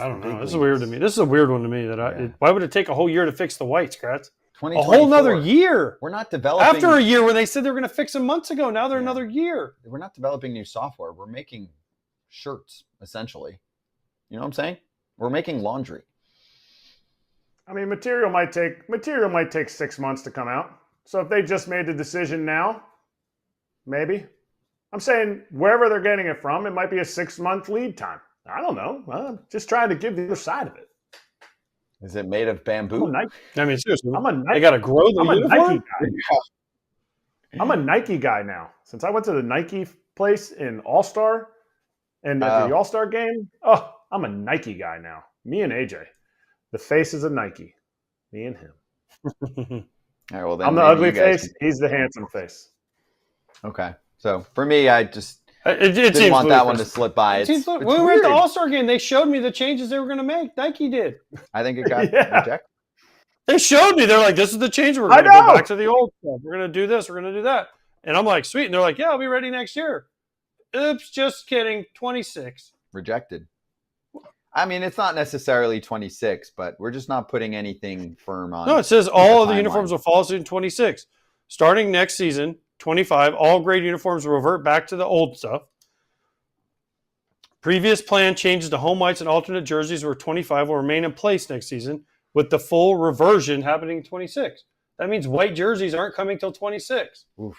I don't know. Big This is leagues. weird to me. This is a weird one to me. Why would it take a whole year to fix the whites, Kratz? A 2024. whole nother year. We're not developing. After a year when they said they were going to fix them months ago, now they're another year. We're not developing new software. We're making shirts, essentially. You know what I'm saying? We're making laundry. I mean, material might take 6 months to come out. So if they just made the decision now, maybe. I'm saying wherever they're getting it from, it might be a 6-month lead time. I don't know. I'm just trying to give the other side of it. Is it made of bamboo? I mean, seriously, they got to grow the uniform? I'm a Nike guy now. Since I went to the Nike place in All-Star and at the All-Star game, I'm a Nike guy now. Me and AJ. The face is a Nike. Me and him. All right, well, then I'm the ugly face. He's the handsome face. Okay. So for me, I just it didn't want that one to slip by. When we were at the All-Star game, they showed me the changes they were going to make. Nike did. I think it got rejected. They showed me. They're like, this is the change. We're going to go back to the old stuff. We're going to do this. We're going to do that. And I'm like, sweet. And they're like, yeah, I'll be ready next year. Oops, just kidding. 26. Rejected. I mean, it's not necessarily 26, but we're just not putting anything firm on. No, it says all of the uniforms will follow suit in 26. Starting next season, 25, all grade uniforms will revert back to the old stuff. Previous plan changes to home whites and alternate jerseys where 25 will remain in place next season, with the full reversion happening in 26. That means white jerseys aren't coming till 26. Oof.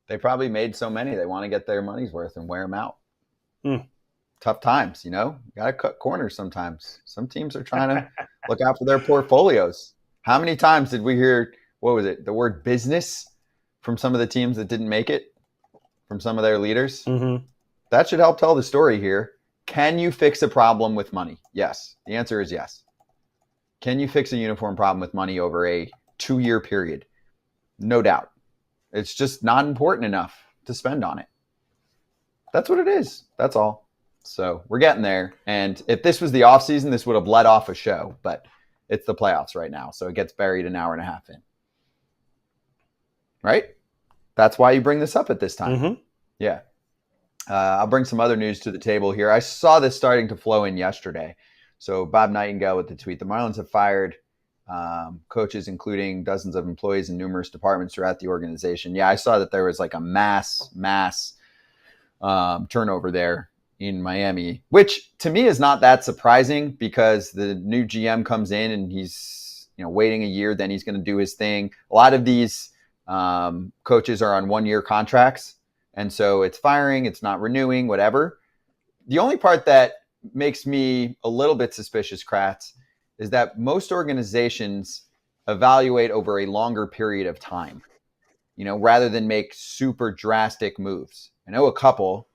They probably made so many, they want to get their money's worth and wear them out. Tough times, Got to cut corners sometimes. Some teams are trying to look out for their portfolios. How many times did we hear, the word business from some of the teams that didn't make it, from some of their leaders? Mm-hmm. That should help tell the story here. Can you fix a problem with money? Yes. The answer is yes. Can you fix a uniform problem with money over a 2-year period? No doubt. It's just not important enough to spend on it. That's what it is. That's all. So we're getting there. And if this was the offseason, this would have let off a show. But it's the playoffs right now. So it gets buried an hour and a half in. Right? That's why you bring this up at this time. Mm-hmm. Yeah. I'll bring some other news to the table here. I saw this starting to flow in yesterday. So Bob Nightingale with the tweet, the Marlins have fired coaches, including dozens of employees in numerous departments throughout the organization. Yeah, I saw that there was like a mass turnover there in Miami, which to me is not that surprising because the new GM comes in and he's waiting a year, then he's going to do his thing. A lot of these coaches are on 1-year contracts. And so it's firing, it's not renewing, whatever. The only part that makes me a little bit suspicious, Kratz, is that most organizations evaluate over a longer period of time, rather than make super drastic moves. I know a couple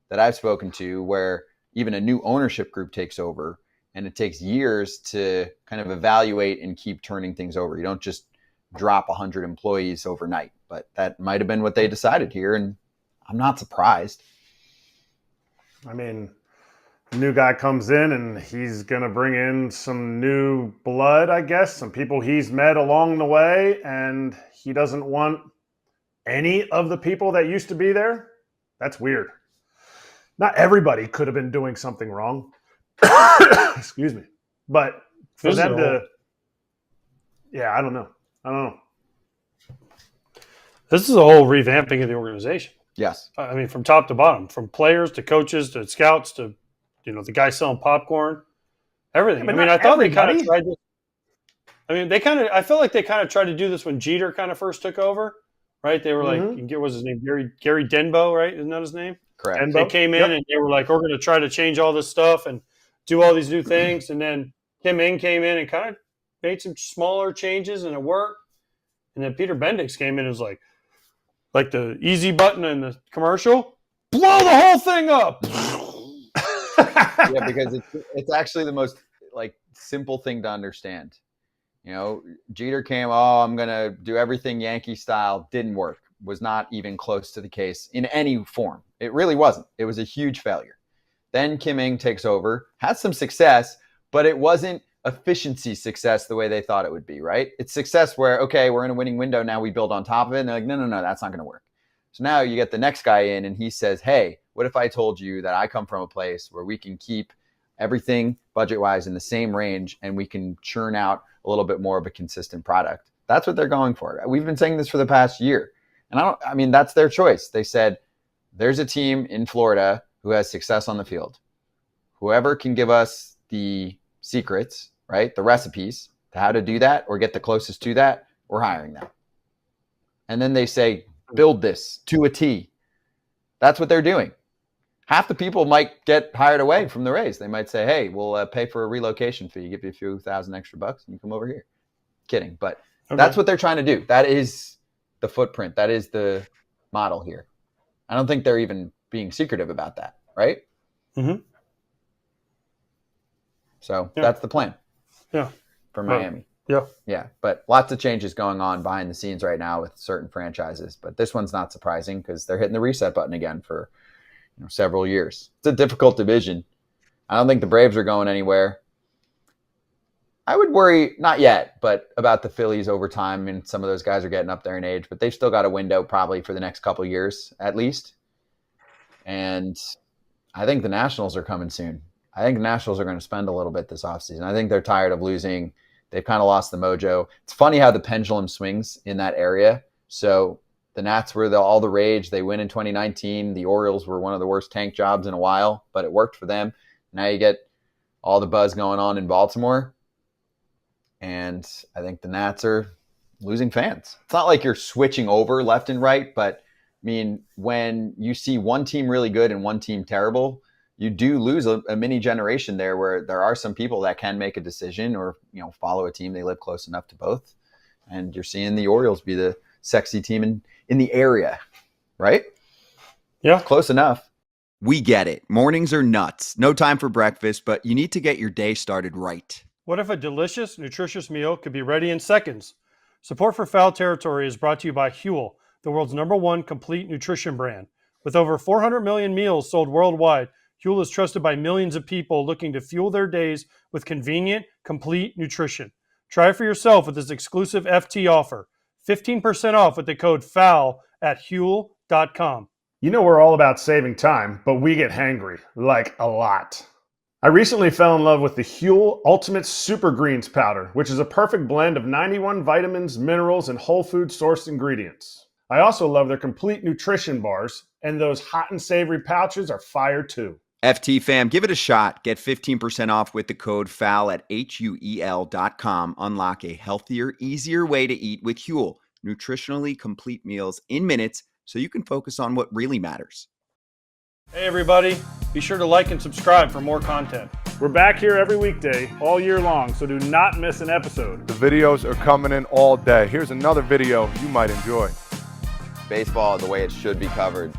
that I've spoken to where even a new ownership group takes over and it takes years to kind of evaluate and keep turning things over. You don't just drop 100 employees overnight, but that might have been what they decided here. And I'm not surprised. I mean, new guy comes in and he's going to bring in some new blood, I guess, some people he's met along the way, and he doesn't want any of the people that used to be there. That's weird. Not everybody could have been doing something wrong. Excuse me. But for them to, I don't know. This is a whole revamping of the organization. Yes. I mean, from top to bottom, from players to coaches to scouts to, the guy selling popcorn, everything. Yeah, I mean, I thought they kind of tried to. I mean, I felt like they kind of tried to do this when Jeter kind of first took over, right? They were like, what was his name? Gary Denbo, right? Isn't that his name? Correct. And they came in and they were like, we're going to try to change all this stuff and do all these new things. And then Kim Ng came in and kind of made some smaller changes and it worked. And then Peter Bendix came in and was like the easy button in the commercial, blow the whole thing up. Yeah, because it's actually the most simple thing to understand. Jeter came, I'm going to do everything Yankee style. Didn't work. Was not even close to the case in any form. It really wasn't. It was a huge failure. Then Kim Ng takes over, has some success, but it wasn't efficiency success the way they thought it would be, right? It's success where, okay, we're in a winning window. Now we build on top of it. And they're like, no, that's not going to work. So now you get the next guy in and he says, hey, what if I told you that I come from a place where we can keep everything budget-wise in the same range, and we can churn out a little bit more of a consistent product. That's what they're going for. We've been saying this for the past year. And that's their choice. They said, there's a team in Florida who has success on the field. Whoever can give us the secrets, right, the recipes to how to do that or get the closest to that, we're hiring them. And then they say, build this to a T. That's what they're doing. Half the people might get hired away from the Rays. They might say, hey, we'll pay for a relocation fee, give you a few $1,000 extra bucks, and you come over here. Kidding. But that's what they're trying to do. That is the footprint. That is the model here. I don't think they're even being secretive about that, right? Mm-hmm. So that's the plan. Yeah. For Miami. Yeah. Yeah. But lots of changes going on behind the scenes right now with certain franchises. But this one's not surprising because they're hitting the reset button again for several years. It's a difficult division. I don't think the Braves are going anywhere. I would worry, not yet, but about the Phillies over time. I mean, some of those guys are getting up there in age, but they've still got a window probably for the next couple of years at least. And I think the Nationals are coming soon. I think the Nationals are going to spend a little bit this offseason. I think they're tired of losing. They've kind of lost the mojo. It's funny how the pendulum swings in that area. So the Nats were all the rage. They win in 2019. The Orioles were one of the worst tank jobs in a while, but it worked for them. Now you get all the buzz going on in Baltimore. And I think the Nats are losing fans. It's not like you're switching over left and right, but I mean, when you see one team really good and one team terrible, you do lose a mini generation there where there are some people that can make a decision or, follow a team. They live close enough to both. And you're seeing the Orioles be the sexy team in the area, right? Yeah. Close enough. We get it. Mornings are nuts. No time for breakfast, but you need to get your day started right. What if a delicious, nutritious meal could be ready in seconds? Support for Foul Territory is brought to you by Huel, the world's #1 complete nutrition brand. With over 400 million meals sold worldwide, Huel is trusted by millions of people looking to fuel their days with convenient, complete nutrition. Try it for yourself with this exclusive FT offer. 15% off with the code FOUL at Huel.com. We're all about saving time, but we get hangry, like a lot. I recently fell in love with the Huel Ultimate Super Greens Powder, which is a perfect blend of 91 vitamins, minerals, and whole food sourced ingredients. I also love their complete nutrition bars, and those hot and savory pouches are fire too. FT fam, give it a shot. Get 15% off with the code FOUL at HUEL.com. Unlock a healthier, easier way to eat with Huel. Nutritionally complete meals in minutes so you can focus on what really matters. Hey everybody, be sure to like and subscribe for more content. We're back here every weekday, all year long, so do not miss an episode. The videos are coming in all day. Here's another video you might enjoy. Baseball the way it should be covered.